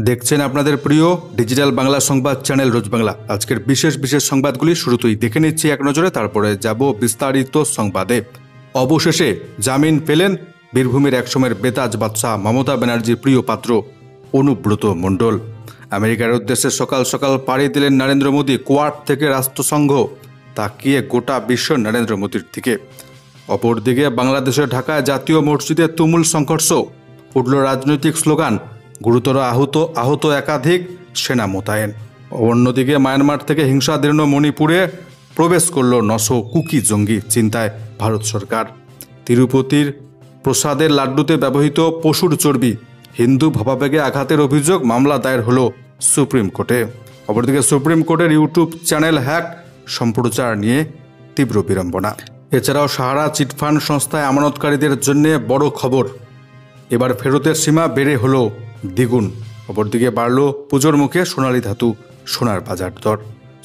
দেখছেন আপনাদের প্রিয় ডিজিটাল বাংলা সংবাদ চ্যানেল রোজ বাংলা। আজকের বিশেষ বিশেষ সংবাদগুলি শুরুতেই দেখে নিচ্ছি এক নজরে, তারপরে যাব বিস্তারিত সংবাদে। অবশেষে জামিন পেলেন বীরভূমের একসময়ের বেতাজ বাদশা মমতা ব্যানার্জির প্রিয় পাত্র অনুব্রত মণ্ডল। আমেরিকার উদ্দেশ্যে সকাল সকাল পাড়ি দিলেন নরেন্দ্র মোদী। কোয়াড থেকে রাষ্ট্রসংঘ তাকিয়ে গোটা বিশ্ব নরেন্দ্র মোদীর দিকে। অপরদিকে বাংলাদেশের ঢাকায় জাতীয় মসজিদে তুমুল সংঘর্ষ, উঠল রাজনৈতিক স্লোগান, গুরুতর আহত একাধিক সেনা মোতায়েন। অন্যদিকে মায়ানমার থেকে হিংসাদীর্ণ মণিপুরে প্রবেশ করল 900 কুকি জঙ্গি, চিন্তায় ভারত সরকার। তিরুপতির প্রসাদের লাড্ডুতে ব্যবহৃত পশুর চর্বি হিন্দু ভাবাবেগে আঘাতের অভিযোগ, মামলা দায়ের হলো সুপ্রিম কোর্টে। অপরদিকে সুপ্রিম কোর্টের ইউটিউব চ্যানেল হ্যাক সম্প্রচার নিয়ে তীব্র বিড়ম্বনা। এছাড়াও সাহারা চিটফান্ড সংস্থায় আমানতকারীদের জন্য বড় খবর, এবার ফেরতের সীমা বেড়ে হলো দ্বিগুণ। অপরদিকে বাড়ল পুজোর মুখে সোনালী ধাতু সোনার বাজার দর।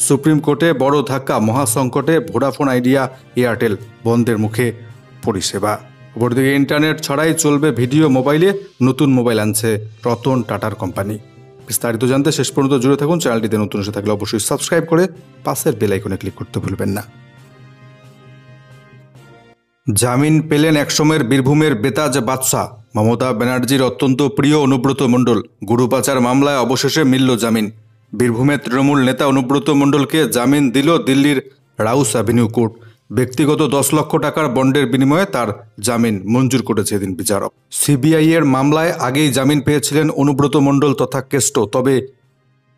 সুপ্রিম কোর্টে বড় ধাক্কা, মহাসংকটে ভোডাফোন আইডিয়া এয়ারটেল বন্ধের মুখে পরিষেবা। অপরদিকে ইন্টারনেট ছাড়াই চলবে ভিডিও মোবাইলে, নতুন মোবাইল আনছে রতন টাটার কোম্পানি। বিস্তারিত জানতে শেষ পর্যন্ত জুড়ে থাকুন। চ্যানেলটিতে নতুন এসে থাকলে অবশ্যই সাবস্ক্রাইব করে পাশের বেল আইকনে ক্লিক করতে ভুলবেন না। জামিন পেলেন একসময়ের বীরভূমের বেতাজ বাদশা মমতা ব্যানার্জির অত্যন্ত প্রিয় অনুব্রত মণ্ডল। গরু পাচার মামলায় অবশেষে মিলল জামিন। বীরভূমের তৃণমূল নেতা অনুব্রত মণ্ডলকে জামিন দিল দিল্লির রাউস অ্যাভিনিউ কোর্ট। ব্যক্তিগত 10 লক্ষ টাকার বন্ডের বিনিময়ে তার জামিন মঞ্জুর করেছে এদিন বিচারক। সিবিআই এর মামলায় আগেই জামিন পেয়েছিলেন অনুব্রত মণ্ডল তথা কেষ্ট, তবে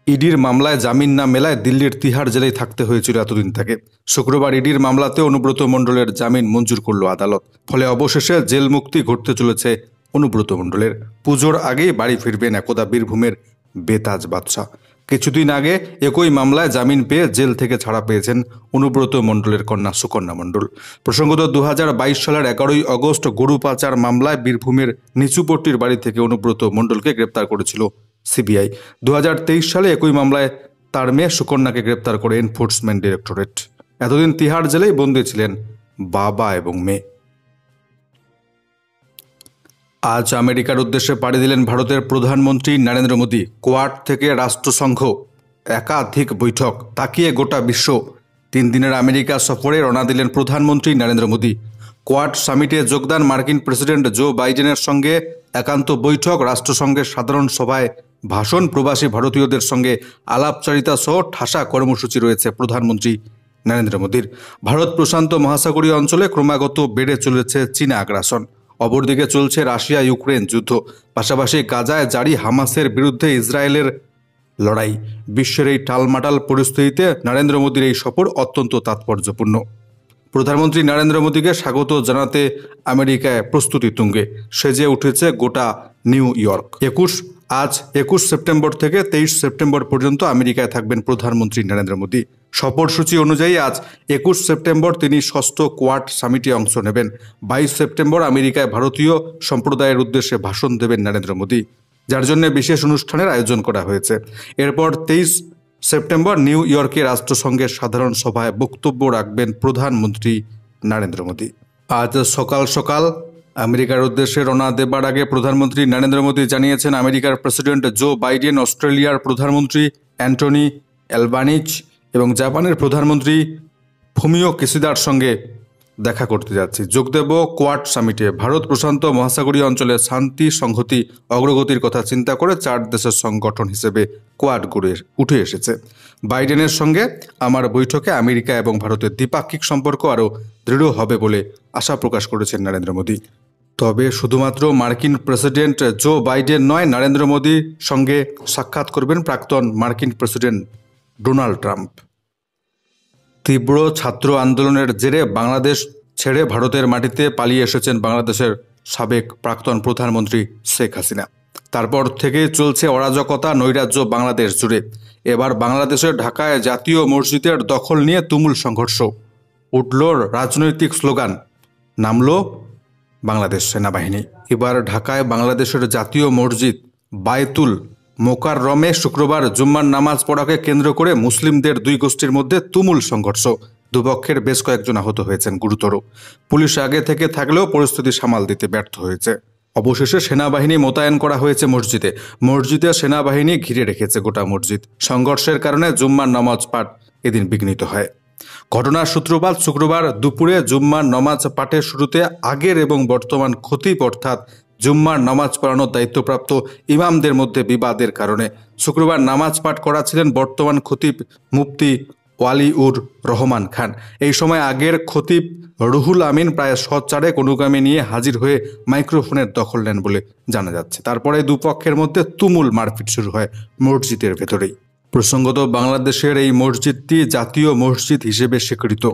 ইডির মামলায় জামিন না মেলায় দিল্লির তিহার জেলায় থাকতে হয়েছিল এতদিন তাকে। শুক্রবার ইডির মামলাতে অনুব্রত মণ্ডলের জামিন মঞ্জুর করল আদালত। ফলে অবশেষে জেল মুক্তি ঘটতে চলেছে অনুব্রত মণ্ডলের। পুজোর আগেই বাড়ি ফিরবেন একদা বীরভূমের বেতাজ বাদশা। কিছুদিন আগে একই মামলায় জামিন পেয়ে জেল থেকে ছাড়া পেয়েছেন অনুব্রত মণ্ডলের কন্যা সুকন্যা মণ্ডল। প্রসঙ্গত 2022 সালের 11ই আগস্ট গরু পাচার মামলায় বীরভূমের নিচুপট্টির বাড়ি থেকে অনুব্রত মণ্ডলকে গ্রেপ্তার করেছিল সিবিআই। 2023 সালে একই মামলায় তার মেয়ে সুকন্যাকে গ্রেপ্তার করে এনফোর্সমেন্ট ডিরেক্টরেট। এতদিন তিহার জেলেই বন্দী ছিলেন বাবা এবং মেয়ে। আজ আমেরিকার উদ্দেশ্যে পাড়ি দিলেন ভারতের প্রধানমন্ত্রী নরেন্দ্র মোদী। কোয়াড থেকে রাষ্ট্রসংঘ একাধিক বৈঠক তাকিয়ে গোটা বিশ্ব। 3 দিনের আমেরিকা সফরে রওনা দিলেন প্রধানমন্ত্রী নরেন্দ্র মোদী। কোয়াড সামিটে যোগদান, মার্কিন প্রেসিডেন্ট জো বাইডেনের সঙ্গে একান্ত বৈঠক, রাষ্ট্রসংঘের সাধারণ সভায় ভাষণ, প্রবাসী ভারতীয়দের সঙ্গে আলাপচারিতা সহ ঠাসা কর্মসূচি রয়েছে প্রধানমন্ত্রী নরেন্দ্র মোদীর। ভারত প্রশান্ত মহাসাগরীয় অঞ্চলে ক্রমাগত বেড়ে চলেছে চীনা আগ্রাসন। অপরদিকে চলছে রাশিয়া ইউক্রেন যুদ্ধ, পাশাপাশি গাজায় জারি হামাসের বিরুদ্ধে ইসরায়েলের লড়াই। বিশ্বের এই টালমাটাল পরিস্থিতিতে নরেন্দ্র মোদীর এই সফর অত্যন্ত তাৎপর্যপূর্ণ। প্রধানমন্ত্রী নরেন্দ্র মোদীকে স্বাগত জানাতে আমেরিকায় প্রস্তুতি তুঙ্গে। সেজে উঠেছে গোটা নিউ ইয়র্ক। আজ 21 সেপ্টেম্বর থেকে 23 সেপ্টেম্বর পর্যন্ত আমেরিকায় থাকবেন প্রধানমন্ত্রী নরেন্দ্র মোদী। সফরসূচি অনুযায়ী আজ 21 সেপ্টেম্বর তিনি ষষ্ঠ কোয়াড সামিটে অংশ নেবেন। 22 সেপ্টেম্বর আমেরিকায় ভারতীয় সম্প্রদায়ের উদ্দেশ্যে ভাষণ দেবেন নরেন্দ্র মোদী, যার জন্য বিশেষ অনুষ্ঠানের আয়োজন করা হয়েছে। এরপর 23 সেপ্টেম্বর নিউ ইয়র্কে রাষ্ট্রসংঘের সাধারণ সভায় বক্তব্য রাখবেন প্রধানমন্ত্রী নরেন্দ্র মোদী। আজ সকাল সকাল আমেরিকার উদ্দেশ্যে রওনা দেবার আগে প্রধানমন্ত্রী নরেন্দ্র মোদী জানিয়েছেন আমেরিকার প্রেসিডেন্ট জো বাইডেন, অস্ট্রেলিয়ার প্রধানমন্ত্রী অ্যান্টনি অ্যালবানিজ এবং জাপানের প্রধানমন্ত্রী ফুমিও কিশিদার সঙ্গে দেখা করতে যাচ্ছি। যোগ দেব কোয়াড সামিটে। ভারত প্রশান্ত মহাসাগরীয় অঞ্চলে শান্তি সংহতি অগ্রগতির কথা চিন্তা করে 4 দেশের সংগঠন হিসেবে কোয়াড গড়ে উঠে এসেছে। বাইডেনের সঙ্গে আমার বৈঠকে আমেরিকা এবং ভারতের দ্বিপাক্ষিক সম্পর্ক আরও দৃঢ় হবে বলে আশা প্রকাশ করেছেন নরেন্দ্র মোদী। তবে শুধুমাত্র মার্কিন প্রেসিডেন্ট জো বাইডেন নয়, নরেন্দ্র মোদীর সঙ্গে সাক্ষাৎ করবেন প্রাক্তন মার্কিন প্রেসিডেন্ট ডোনাল্ড ট্রাম্প। তীব্র ছাত্র আন্দোলনের জেরে বাংলাদেশ ছেড়ে ভারতের মাটিতে পালিয়ে এসেছেন বাংলাদেশের সাবেক প্রাক্তন প্রধানমন্ত্রী শেখ হাসিনা। তারপর থেকে চলছে অরাজকতা, নৈরাজ্য বাংলাদেশ জুড়ে। এবার বাংলাদেশের ঢাকায় জাতীয় মসজিদের দখল নিয়ে তুমুল সংঘর্ষ, উঠল রাজনৈতিক স্লোগান, নামল বাংলাদেশ সেনাবাহিনী। এবার ঢাকায় বাংলাদেশের জাতীয় মসজিদ বায়তুল মোকাররমে শুক্রবার জুম্মার নামাজ পড়াকে কেন্দ্র করে মুসলিমদের 2 গোষ্ঠীর মধ্যে তুমুল সংঘর্ষ। দুপক্ষের বেশ কয়েকজন আহত হয়েছেন গুরুতর। পুলিশ আগে থেকে থাকলেও পরিস্থিতি সামাল দিতে ব্যর্থ হয়েছে। অবশেষে সেনাবাহিনী মোতায়েন করা হয়েছে মসজিদে। মসজিদে সেনাবাহিনী ঘিরে রেখেছে গোটা মসজিদ। সংঘর্ষের কারণে জুম্মার নামাজ পাঠ এদিন বিঘ্নিত হয়। ঘটনার সূত্রপাত শুক্রবার দুপুরে জুম্মার নামাজ পাঠের শুরুতে আগের এবং বর্তমান খতিব অর্থাৎ জুম্মার নামাজ পড়ানোর দায়িত্বপ্রাপ্ত ইমামদের মধ্যে বিবাদের কারণে। শুক্রবার নামাজ পাঠ করাছিলেন বর্তমান খতিব মুফতি ওয়ালিউর রহমান খান। এই সময় আগের খতিব রুহুল আমিন প্রায় 100 অনুগামী নিয়ে হাজির হয়ে মাইক্রোফোনের দখল নেন বলে জানা যাচ্ছে। তারপরে দুপক্ষের মধ্যে তুমুল মারপিট শুরু হয় মসজিদের ভেতরেই। প্রসঙ্গত, বাংলাদেশের এই মসজিদটি জাতীয় মসজিদ হিসেবে স্বীকৃত।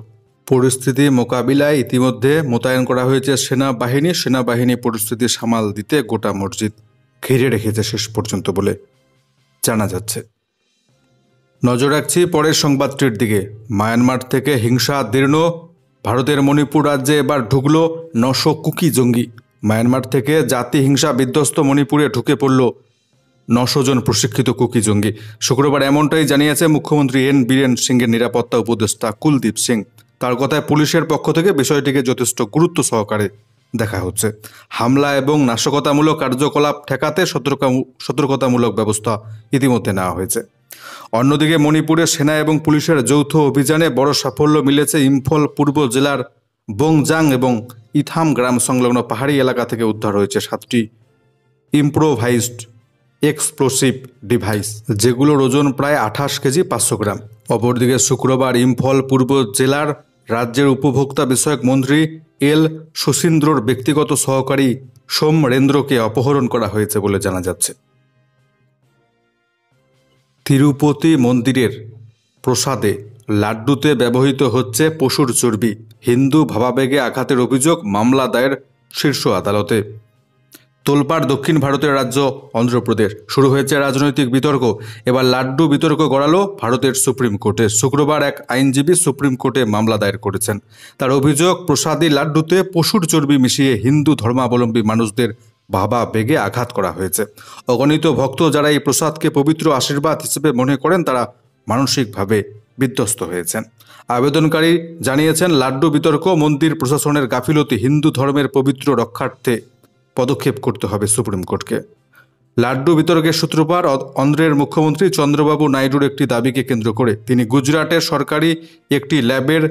পরিস্থিতি মোকাবিলায় ইতিমধ্যে মোতায়েন করা হয়েছে সেনাবাহিনী। সেনাবাহিনী পরিস্থিতি সামাল দিতে গোটা মসজিদ ঘিরে রেখেছে শেষ পর্যন্ত বলে জানা যাচ্ছে। নজর রাখছি পরের সংবাদটির দিকে। মায়ানমার থেকে হিংসা দীর্ণ, ভারতের মণিপুর রাজ্যে এবার ঢুকল 900 কুকি জঙ্গি। মায়ানমার থেকে জাতি হিংসা বিধ্বস্ত মণিপুরে ঢুকে পড়ল 900 জন প্রশিক্ষিত কুকি জঙ্গি। শুক্রবার এমনটাই জানিয়েছে মুখ্যমন্ত্রী এন বীরেন সিংয়ের নিরাপত্তা উপদেষ্টা কুলদীপ সিং। তার কথায় পুলিশের পক্ষ থেকে বিষয়টিকে যথেষ্ট গুরুত্ব সহকারে দেখা হচ্ছে। হামলা এবং নাশকতামূলক কার্যকলাপ ঠেকাতে সতর্কতামূলক ব্যবস্থা ইতিমধ্যে নেওয়া হয়েছে। অন্যদিকে মণিপুরে সেনা এবং পুলিশের যৌথ অভিযানে বড় সাফল্য মিলেছে। ইম্ফল পূর্ব জেলার বংজাং এবং ইথাম গ্রাম সংলগ্ন পাহাড়ি এলাকা থেকে উদ্ধার হয়েছে 7টি ইম্প্রোভাইজড এক্সপ্লোসিভ ডিভাইস, যেগুলোর ওজন প্রায় 28 কেজি 500 গ্রাম। অপরদিকে শুক্রবার ইম্ফল পূর্ব জেলার রাজ্যের উপভোক্তা বিষয়ক মন্ত্রী এল সুশীন্দ্রর ব্যক্তিগত সহকারী সোমরেন্দ্রকে অপহরণ করা হয়েছে বলে জানা যাচ্ছে। তিরুপতি মন্দিরের প্রসাদে লাড্ডুতে ব্যবহৃত হচ্ছে পশুর চর্বি। হিন্দু ভাবাবেগে আঘাতের অভিযোগ, মামলা দায়ের শীর্ষ আদালতে। তোলপাড় দক্ষিণ ভারতের রাজ্য অন্ধ্রপ্রদেশ। শুরু হয়েছে রাজনৈতিক বিতর্ক। এবার লাড্ডু বিতর্ক গড়ালো ভারতের সুপ্রিম কোর্টে। শুক্রবার এক আইনজীবী সুপ্রিম কোর্টে মামলা দায়ের করেছেন। তার অভিযোগ, প্রসাদী লাড্ডুতে পশুর চর্বি মিশিয়ে হিন্দু ধর্মাবলম্বী মানুষদের ভাবাবেগে আঘাত করা হয়েছে। অগণিত ভক্ত যারা এই প্রসাদকে পবিত্র আশীর্বাদ হিসেবে মনে করেন তারা মানসিকভাবে বিধ্বস্ত হয়েছেন। আবেদনকারী জানিয়েছেন, লাড্ডু বিতর্ক মন্দির প্রশাসনের গাফিলতি, হিন্দু ধর্মের পবিত্র রক্ষার্থে পদক্ষেপ করতে হবে সুপ্রিম কোর্টকে। লাড্ডু বিতর্কের সূত্রপাত অন্ধ্রের মুখ্যমন্ত্রী চন্দ্রবাবু নাইডুর একটি দাবিকে কেন্দ্র করে। তিনি গুজরাটের সরকারি একটি ল্যাবের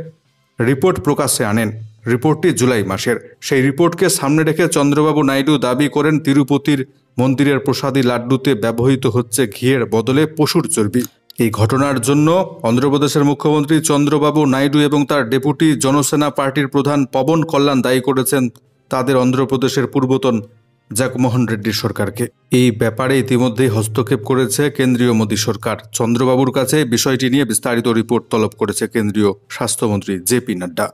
রিপোর্ট প্রকাশ্যে আনেন। রিপোর্টটি জুলাই মাসের। সেই রিপোর্টকে সামনে রেখে চন্দ্রবাবু নাইডু দাবি করেন, তিরুপতির মন্দিরের প্রসাদী লাড্ডুতে ব্যবহৃত হচ্ছে ঘিয়ের বদলে পশুর চর্বি। এই ঘটনার জন্য অন্ধ্রপ্রদেশের মুখ্যমন্ত্রী চন্দ্রবাবু নাইডু এবং তার ডেপুটি জনসেনা পার্টির প্রধান পবন কল্যাণ দায়ী করেছেন তাদের অন্ধ্রপ্রদেশের পূর্বতন জগমোহন রেড্ডির সরকারকে। এই ব্যাপারে ইতিমধ্যেই হস্তক্ষেপ করেছে কেন্দ্রীয় মোদী সরকার। চন্দ্রবাবুর কাছে বিষয়টি নিয়ে বিস্তারিত রিপোর্ট তলব করেছে কেন্দ্রীয় স্বাস্থ্যমন্ত্রী জেপি নাড্ডা।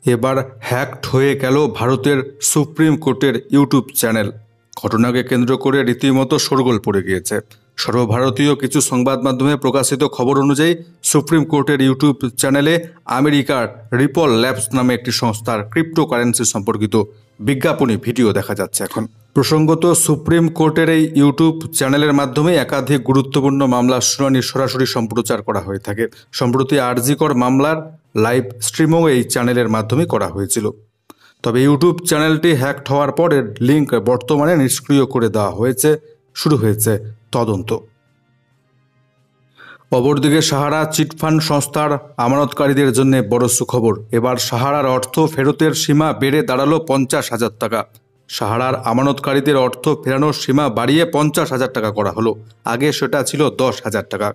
এবার হ্যাকড হয়ে গেল ভারতের সুপ্রিম কোর্টের ইউটিউব চ্যানেল। ঘটনাকে কেন্দ্র করে রীতিমতো শোরগোল পড়ে গিয়েছে। সর্বভারতীয় কিছু সংবাদ মাধ্যমে প্রকাশিত খবর অনুযায়ী সুপ্রিম কোর্টের ইউটিউব চ্যানেলে আমেরিকার রিপল ল্যাবস নামে একটি সংস্থার ক্রিপ্টোকারেন্সি সম্পর্কিত বিজ্ঞাপনী ভিডিও দেখা যাচ্ছে এখন। প্রসঙ্গত, সুপ্রিম কোর্টের এই ইউটিউব চ্যানেলের মাধ্যমে একাধিক গুরুত্বপূর্ণ মামলার শুনানি সরাসরি সম্প্রচার করা হয়ে থাকে। সম্প্রতি আরজিকর মামলার লাইভ স্ট্রিমও এই চ্যানেলের মাধ্যমে করা হয়েছিল। তবে ইউটিউব চ্যানেলটি হ্যাকড হওয়ার পর এর লিঙ্ক বর্তমানে নিষ্ক্রিয় করে দেওয়া হয়েছে। শুরু হয়েছে তদন্ত। অপরদিকে সাহারা চিটফান্ড সংস্থার আমানতকারীদের জন্য বড় সুখবর। এবার সাহারার অর্থ ফেরতের সীমা বেড়ে দাঁড়ালো 50,000 টাকা। সাহারার আমানতকারীদের অর্থ ফেরানোর সীমা বাড়িয়ে 50,000 টাকা করা হলো। আগে সেটা ছিল 10,000 টাকা।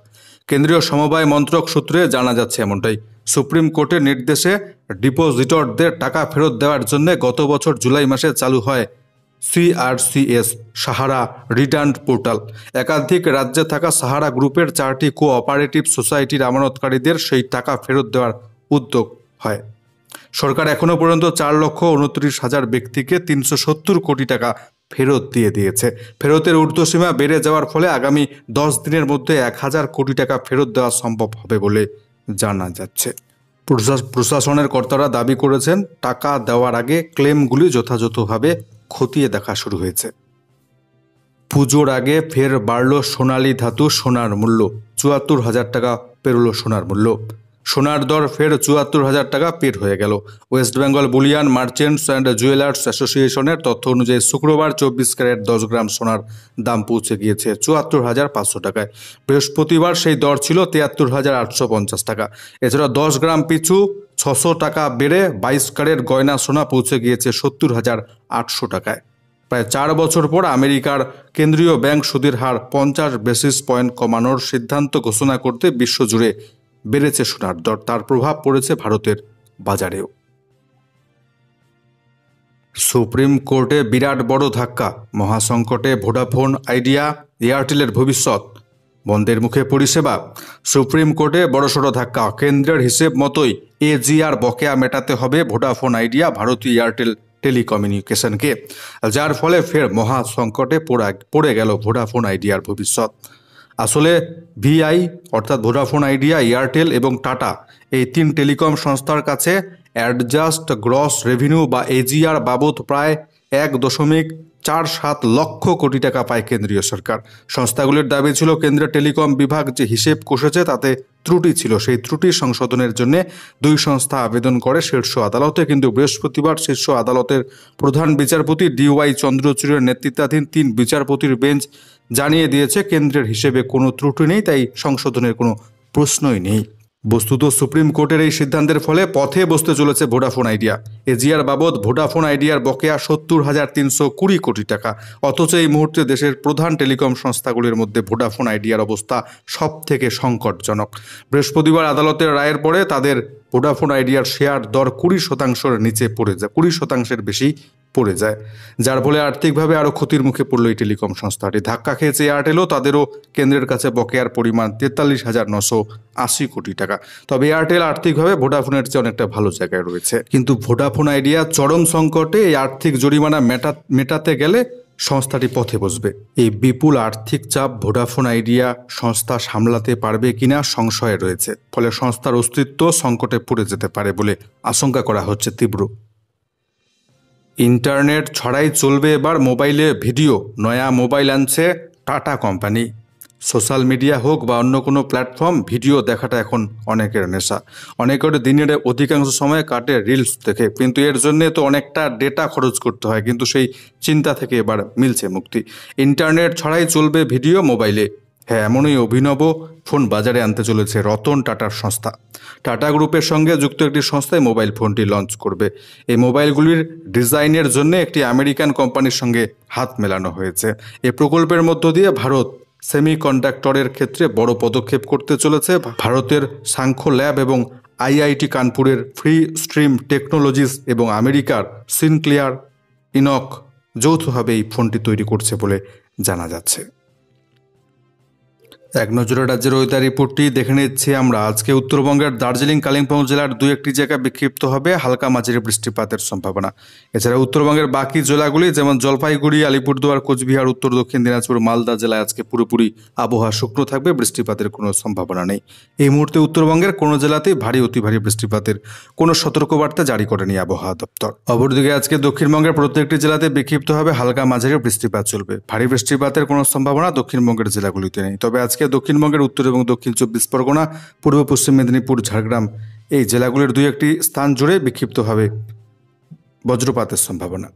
কেন্দ্রীয় সমবায় মন্ত্রক সূত্রে জানা যাচ্ছে এমনটাই। সুপ্রিম কোর্টের নির্দেশে ডিপোজিটরদের টাকা ফেরত দেওয়ার জন্য গত বছর জুলাই মাসে চালু হয় CRCS সাহারা রিটার্ন পোর্টাল। একাধিক রাজ্যে থাকা সাহারা গ্রুপের 4টি কোঅপারেটিভ সোসাইটির আমানতকারীদের সেই টাকা ফেরত দেওয়ার উদ্যোগ হয়। সরকার এখনও পর্যন্ত 4,29,000 ব্যক্তিকে 370 কোটি টাকা ফেরত দিয়ে দিয়েছে। ফেরতের ঊর্ধ্বসীমা বেড়ে যাওয়ার ফলে আগামী 10 দিনের মধ্যে 1,000 কোটি টাকা ফেরত দেওয়া সম্ভব হবে বলে জানা যাচ্ছে। প্রশাসনের কর্তারা দাবি করেছেন, টাকা দেওয়ার আগে ক্লেমগুলি যথাযথভাবে খতিয়ে দেখা শুরু হয়েছে। পুজোর আগে ফের বাড়ল সোনালী ধাতু সোনার মূল্য। 74,000 টাকা পেরোল সোনার মূল্য। সোনার দর ফের ৭৪,০০০ টাকা পের হয়ে গেল। West Bengal Boolean merchants and jewellers অ্যাসোসিয়েশনের তথ্য অনুযায়ী শুক্রবার ২৪ ক্যারেট ১০ গ্রাম সোনার দাম পৌঁছে গিয়েছে ৭৪,৫০০ টাকায়। বৃহস্পতিবার সেই দর ছিল ৭৩,৮৫০ টাকা। এছাড়া ১০ গ্রাম পিছু ৬০০ টাকা বেড়ে ২২ ক্যারেট গয়না সোনা পৌঁছে গিয়েছে ৭০,৮০০ টাকায়। প্রায় ৪ বছর পর আমেরিকার কেন্দ্রীয় ব্যাংক সুদের হার ৫০ বেসিস পয়েন্ট কমানোর সিদ্ধান্ত ঘোষণা করতে বিশ্বজুড়ে বেড়েছে সোনার দর। তার প্রভাব পড়েছে ভারতের বাজারেও। সুপ্রিম কোর্টে বিরাট বড় ধাক্কা, মহাসংকটে ভোডাফোন আইডিয়া এয়ারটেলের ভবিষ্যৎ, বন্ধের মুখে পরিষেবা। সুপ্রিম কোর্টে বড়সড় ধাক্কা, কেন্দ্রের হিসেব মতোই এজিআর বকেয়া মেটাতে হবে ভোডাফোন আইডিয়া ভারতীয় এয়ারটেল টেলিকমিউনিকেশনকে, যার ফলে ফের মহাসংকটে পড়ে গেল ভোডাফোন আইডিয়ার ভবিষ্যৎ। আসলে ভিআই অর্থাৎ ভোডাফোন আইডিয়া, এয়ারটেল এবং টাটা এই ৩ টেলিকম সংস্থার কাছে অ্যাডজাস্ট গ্রস রেভিনিউ বা এজিআর বাবদ প্রায় ১.৪৭ লক্ষ কোটি টাকা পায় কেন্দ্রীয় সরকার। সংস্থাগুলির দাবি ছিল কেন্দ্রের টেলিকম বিভাগ যে হিসেব কষেছে তাতে ত্রুটি ছিল, সেই ত্রুটি সংশোধনের জন্য ২ সংস্থা আবেদন করে শীর্ষ আদালতে। কিন্তু বৃহস্পতিবার শীর্ষ আদালতের প্রধান বিচারপতি DY চন্দ্রচূড়ের নেতৃত্বাধীন ৩ বিচারপতির বেঞ্চ জানিয়ে দিয়েছে কেন্দ্রের হিসেবে কোনো ত্রুটি নেই, তাই সংশোধনের কোনো প্রশ্নই নেই। বস্তুত সুপ্রিম কোর্টের এই সিদ্ধান্তের ফলে পথে বসতে চলেছে ভোডাফোন আইডিয়া। এজিআর বাবদ ভোডাফোন আইডিয়ার বকেয়া ৭০,৩২০ কোটি টাকা। অথচ এই মুহূর্তে দেশের প্রধান টেলিকম সংস্থাগুলির মধ্যে ভোডাফোন আইডিয়ার অবস্থা সব থেকে সংকটজনক। বৃহস্পতিবার আদালতের রায়ের পরে তাদের ভোডাফোন আইডিয়ার শেয়ার দর ২০% নিচে পড়ে যায়, ২০%-এর বেশি পড়ে যায়, যার ফলে আর্থিকভাবে আরও ক্ষতির মুখে পড়ল এই টেলিকম সংস্থাটি। ধাক্কা খেয়েছে এয়ারটেলও, তাদেরও কেন্দ্রের কাছে বকেয়ার পরিমাণ ৪৩,৯৮০ কোটি টাকা। তবে এয়ারটেল আর্থিকভাবে ভোডাফোনের চেয়ে অনেকটা ভালো জায়গায় রয়েছে। কিন্তু ভোডাফোন আইডিয়া চরম সংকটে, এই আর্থিক জরিমানা মেটাতে গেলে সংস্থাটি পথে বসবে। এই বিপুল আর্থিক চাপ ভোডাফোন আইডিয়া সংস্থা সামলাতে পারবে কিনা সংশয়ে রয়েছে, ফলে সংস্থার অস্তিত্ব সংকটে পড়ে যেতে পারে বলে আশঙ্কা করা হচ্ছে তীব্র। ইন্টারনেট ছড়াই চলবে এবার মোবাইলে ভিডিও, নয়া মোবাইল আনছে টাটা কোম্পানি। সোশ্যাল মিডিয়া হোক বা অন্য কোনো প্ল্যাটফর্ম, ভিডিও দেখাটা এখন অনেকের নেশা। অনেকের দিনের অধিকাংশ সময় কাটে রিলস দেখে, কিন্তু এর জন্যে তো অনেকটা ডেটা খরচ করতে হয়, কিন্তু সেই চিন্তা থেকে এবার মিলছে মুক্তি। ইন্টারনেট ছড়াই চলবে ভিডিও মোবাইলে। হ্যাঁ, এমনই অভিনব ফোন বাজারে আনতে চলেছে রতন টাটার সংস্থা। টাটা গ্রুপের সঙ্গে যুক্ত একটি সংস্থায় মোবাইল ফোনটি লঞ্চ করবে। এই মোবাইলগুলির ডিজাইনের জন্য একটি আমেরিকান কোম্পানির সঙ্গে হাত মেলানো হয়েছে। এই প্রকল্পের মধ্য দিয়ে ভারত সেমিকন্ডাক্টরের ক্ষেত্রে বড় পদক্ষেপ করতে চলেছে। ভারতের সাংখ্য ল্যাব এবং IIT কানপুরের ফ্রি স্ট্রিম টেকনোলজিস এবং আমেরিকার সিনক্লিয়ার ইনক যৌথভাবে এই ফোনটি তৈরি করছে বলে জানা যাচ্ছে। এক নজরে রাজ্যের ওয়েদার রিপোর্টটি দেখে নিচ্ছি আমরা। আজকে উত্তরবঙ্গের দার্জিলিং, কালিম্পং জেলার ২-১টি জায়গায় বিক্ষিপ্ত হবে হালকা মাঝারি বৃষ্টিপাতের সম্ভাবনা। এছাড়া উত্তরবঙ্গের বাকি জেলাগুলি যেমন জলপাইগুড়ি, আলিপুরদুয়ার, কোচবিহার, উত্তর দক্ষিণ দিনাজপুর, মালদা জেলায় আজকে পুরোপুরি আবহাওয়া শুকনো থাকবে, বৃষ্টিপাতের কোনো সম্ভাবনা নেই। এই মুহূর্তে উত্তরবঙ্গের কোনো জেলাতেই ভারী অতি ভারী বৃষ্টিপাতের কোনো সতর্কবার্তা জারি করেনি আবহাওয়া দপ্তর। অপরদিকে আজকে দক্ষিণবঙ্গের প্রত্যেকটি জেলাতে বিক্ষিপ্ত হবে হালকা মাঝারি বৃষ্টিপাত চলবে। ভারী বৃষ্টিপাতের কোনো সম্ভাবনা দক্ষিণবঙ্গের জেলাগুলিতে নেই। তবে আজকে দক্ষিণবঙ্গের উত্তর এবং দক্ষিণ ২৪ পরগনা, পূর্ব পশ্চিম মেদিনীপুর, ঝাড়গ্রাম এই জেলাগুলির ২-১টি স্থান জুড়ে বিক্ষিপ্তভাবে বজ্রপাতের সম্ভাবনা।